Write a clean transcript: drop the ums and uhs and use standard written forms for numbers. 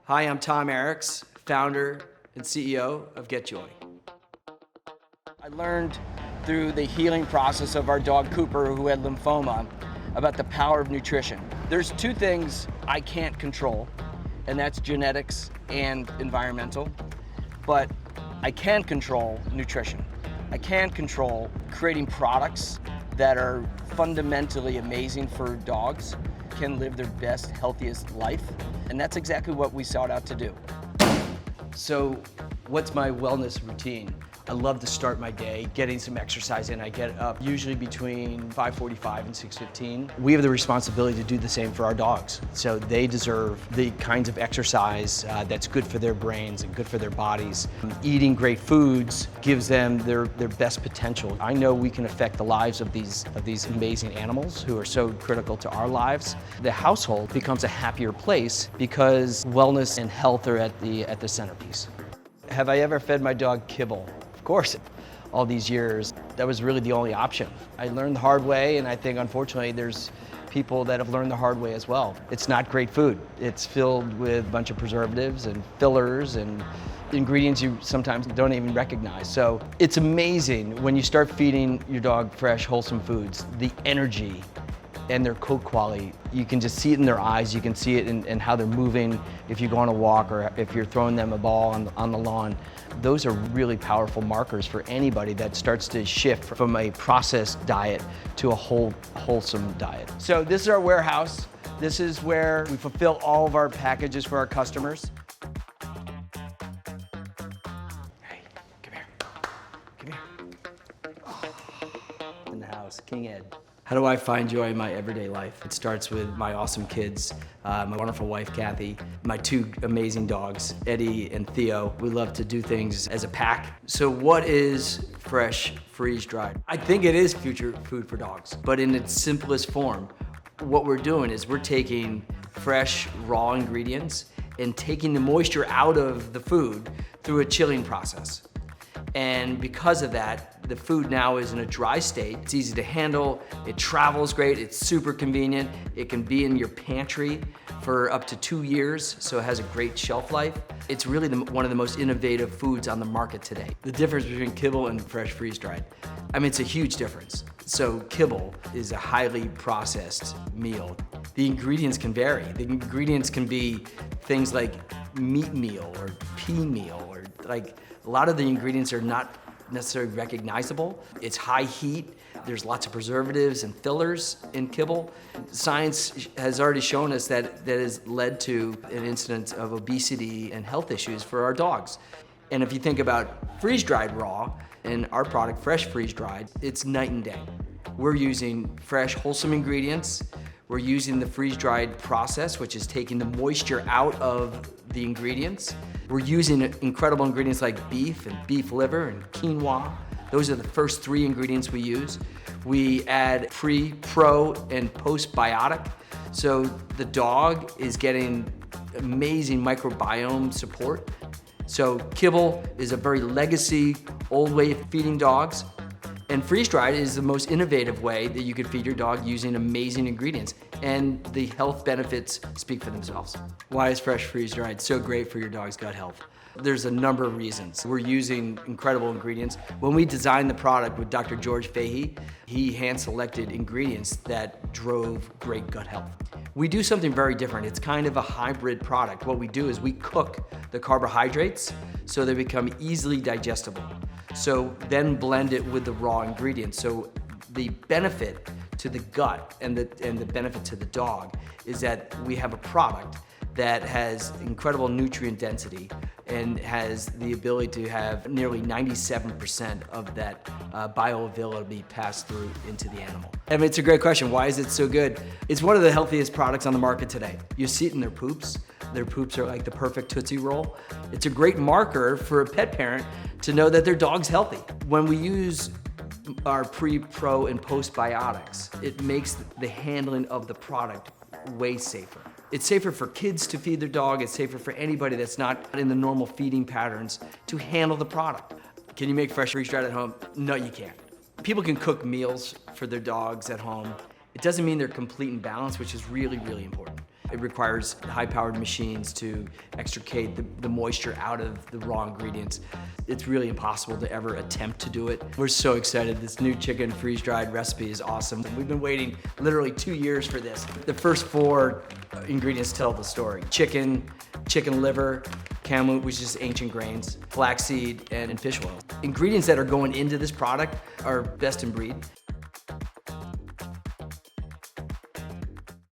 Hi, I'm Tom Arrix, founder and CEO of GetJoy. I learned through the healing process of our dog Cooper, who had lymphoma, about the power of nutrition. There's two things I can't control, and that's genetics and environmental, but I can control nutrition. I can control creating products that are fundamentally amazing for dogs, can live their best, healthiest life, and that's exactly what we sought out to do. So, what's my wellness routine? I love to start my day getting some exercise in. I get up usually between 5:45 and 6:15. We have the responsibility to do the same for our dogs. So they deserve the kinds of exercise that's good for their brains and good for their bodies. Eating great foods gives them their best potential. I know we can affect the lives of these amazing animals who are so critical to our lives. The household becomes a happier place because wellness and health are at the centerpiece. Have I ever fed my dog kibble? Of course, all these years, that was really the only option. I learned the hard way, and I think unfortunately there's people that have learned the hard way as well. It's not great food. It's filled with a bunch of preservatives and fillers and ingredients you sometimes don't even recognize. So it's amazing when you start feeding your dog fresh, wholesome foods, the energy and their coat quality. You can just see it in their eyes. You can see it in how they're moving if you go on a walk or if you're throwing them a ball on the lawn. Those are really powerful markers for anybody that starts to shift from a processed diet to a wholesome diet. So this is our warehouse. This is where we fulfill all of our packages for our customers. Hey, come here. Come here. Oh, in the house, King Ed. How do I find joy in my everyday life? It starts with my awesome kids, my wonderful wife, Kathy, my two amazing dogs, Eddie and Theo. We love to do things as a pack. So what is fresh, freeze-dried? I think it is future food for dogs, but in its simplest form. What we're doing is we're taking fresh, raw ingredients and taking the moisture out of the food through a chilling process. And because of that, the food now is in a dry state. It's easy to handle, it travels great, it's super convenient. It can be in your pantry for up to 2 years, so it has a great shelf life. It's really one of the most innovative foods on the market today. The difference between kibble and fresh freeze-dried, I mean, it's a huge difference. So kibble is a highly processed meal. The ingredients can vary. The ingredients can be things like meat meal or pea meal, or like a lot of the ingredients are not necessarily recognizable. It's high heat. There's lots of preservatives and fillers in kibble. Science has already shown us that has led to an incidence of obesity and health issues for our dogs. And if you think about freeze-dried raw and our product, fresh freeze-dried, it's night and day. We're using fresh, wholesome ingredients. We're using the freeze-dried process, which is taking the moisture out of the ingredients. We're using incredible ingredients like beef and beef liver and quinoa. Those are the first 3 ingredients we use. We add pre, pro, and postbiotic. So the dog is getting amazing microbiome support. So kibble is a very legacy, old way of feeding dogs. And freeze-dried is the most innovative way that you could feed your dog using amazing ingredients. And the health benefits speak for themselves. Why is fresh freeze-dried so great for your dog's gut health? There's a number of reasons. We're using incredible ingredients. When we designed the product with Dr. George Fahey, he hand-selected ingredients that drove great gut health. We do something very different. It's kind of a hybrid product. What we do is we cook the carbohydrates so they become easily digestible. So then blend it with the raw ingredients. So the benefit to the gut and the benefit to the dog is that we have a product that has incredible nutrient density and has the ability to have nearly 97% of that bioavailability passed through into the animal. I mean, it's a great question. Why is it so good? It's one of the healthiest products on the market today. You see it in their poops. Their poops are like the perfect Tootsie Roll. It's a great marker for a pet parent to know that their dog's healthy. When we use our pre, pro, and postbiotics, it makes the handling of the product way safer. It's safer for kids to feed their dog. It's safer for anybody that's not in the normal feeding patterns to handle the product. Can you make fresh freeze-dried at home? No, you can't. People can cook meals for their dogs at home. It doesn't mean they're complete and balanced, which is really, really important. It requires high-powered machines to extricate the moisture out of the raw ingredients. It's really impossible to ever attempt to do it. We're so excited. This new chicken freeze-dried recipe is awesome. We've been waiting literally 2 years for this. The first 4 ingredients tell the story. Chicken liver, camel, which is ancient grains, flaxseed, and fish oil. Ingredients that are going into this product are best in breed.